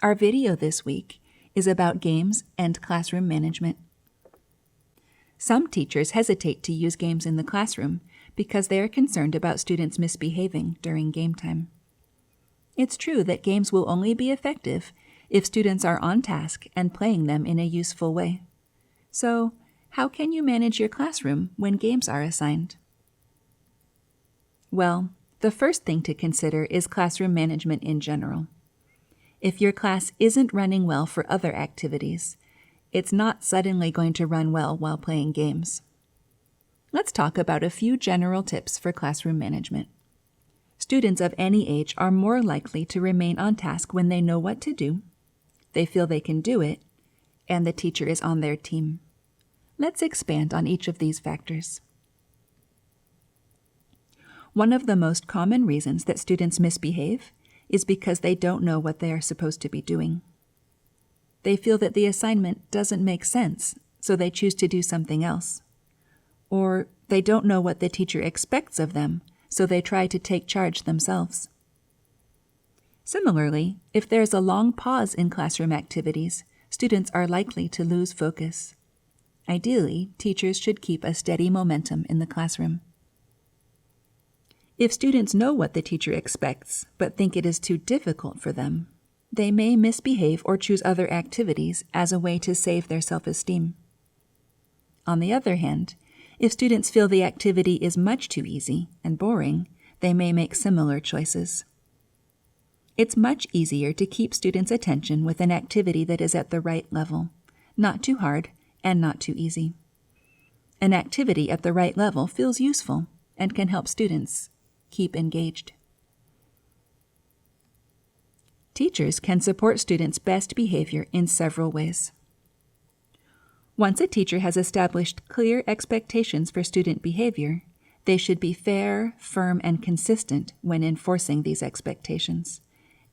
Our video this week is about games and classroom management. Some teachers hesitate to use games in the classroom because they are concerned about students misbehaving during game time. It's true that games will only be effective if students are on task and playing them in a useful way. So, how can you manage your classroom when games are assigned? Well, the first thing to consider is classroom management in general. If your class isn't running well for other activities, it's not suddenly going to run well while playing games. Let's talk about a few general tips for classroom management. Students of any age are more likely to remain on task when they know what to do, they feel they can do it, and the teacher is on their team. Let's expand on each of these factors. One of the most common reasons that students misbehave is because they don't know what they are supposed to be doing. They feel that the assignment doesn't make sense, so they choose to do something else. Or they don't know what the teacher expects of them, so they try to take charge themselves. Similarly, if there's a long pause in classroom activities, students are likely to lose focus. Ideally, teachers should keep a steady momentum in the classroom. If students know what the teacher expects, but think it is too difficult for them, they may misbehave or choose other activities as a way to save their self-esteem. On the other hand, if students feel the activity is much too easy and boring, they may make similar choices. It's much easier to keep students' attention with an activity that is at the right level, not too hard and not too easy. An activity at the right level feels useful and can help students keep engaged. Teachers can support students' best behavior in several ways. Once a teacher has established clear expectations for student behavior, they should be fair, firm, and consistent when enforcing these expectations,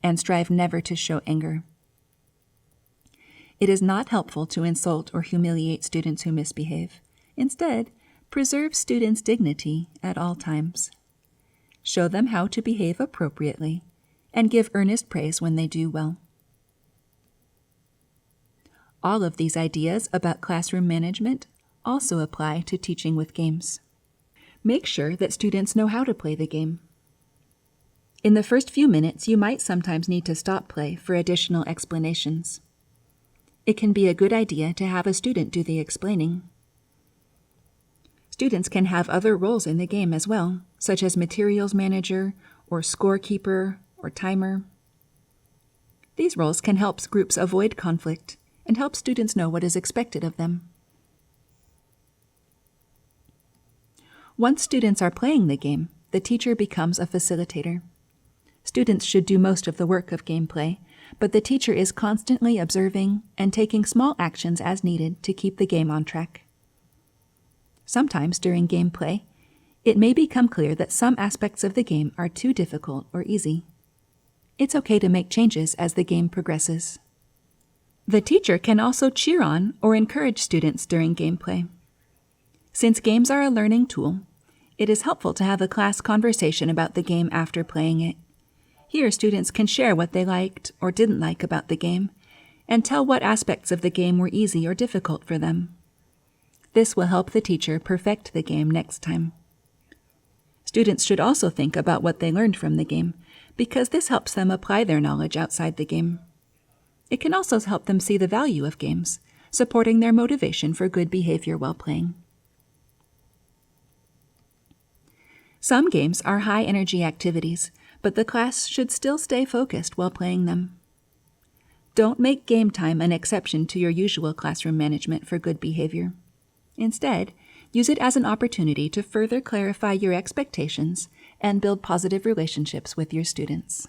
and strive never to show anger. It is not helpful to insult or humiliate students who misbehave. Instead, preserve students' dignity at all times. Show them how to behave appropriately, and give earnest praise when they do well. All of these ideas about classroom management also apply to teaching with games. Make sure that students know how to play the game. In the first few minutes, you might sometimes need to stop play for additional explanations. It can be a good idea to have a student do the explaining. Students can have other roles in the game as well, such as materials manager or scorekeeper or timer. These roles can help groups avoid conflict and help students know what is expected of them. Once students are playing the game, the teacher becomes a facilitator. Students should do most of the work of gameplay, but the teacher is constantly observing and taking small actions as needed to keep the game on track. Sometimes during gameplay, it may become clear that some aspects of the game are too difficult or easy. It's okay to make changes as the game progresses. The teacher can also cheer on or encourage students during gameplay. Since games are a learning tool, it is helpful to have a class conversation about the game after playing it. Here, students can share what they liked or didn't like about the game, and tell what aspects of the game were easy or difficult for them. This will help the teacher perfect the game next time. Students should also think about what they learned from the game, because this helps them apply their knowledge outside the game. It can also help them see the value of games, supporting their motivation for good behavior while playing. Some games are high-energy activities, but the class should still stay focused while playing them. Don't make game time an exception to your usual classroom management for good behavior. Instead, use it as an opportunity to further clarify your expectations and build positive relationships with your students.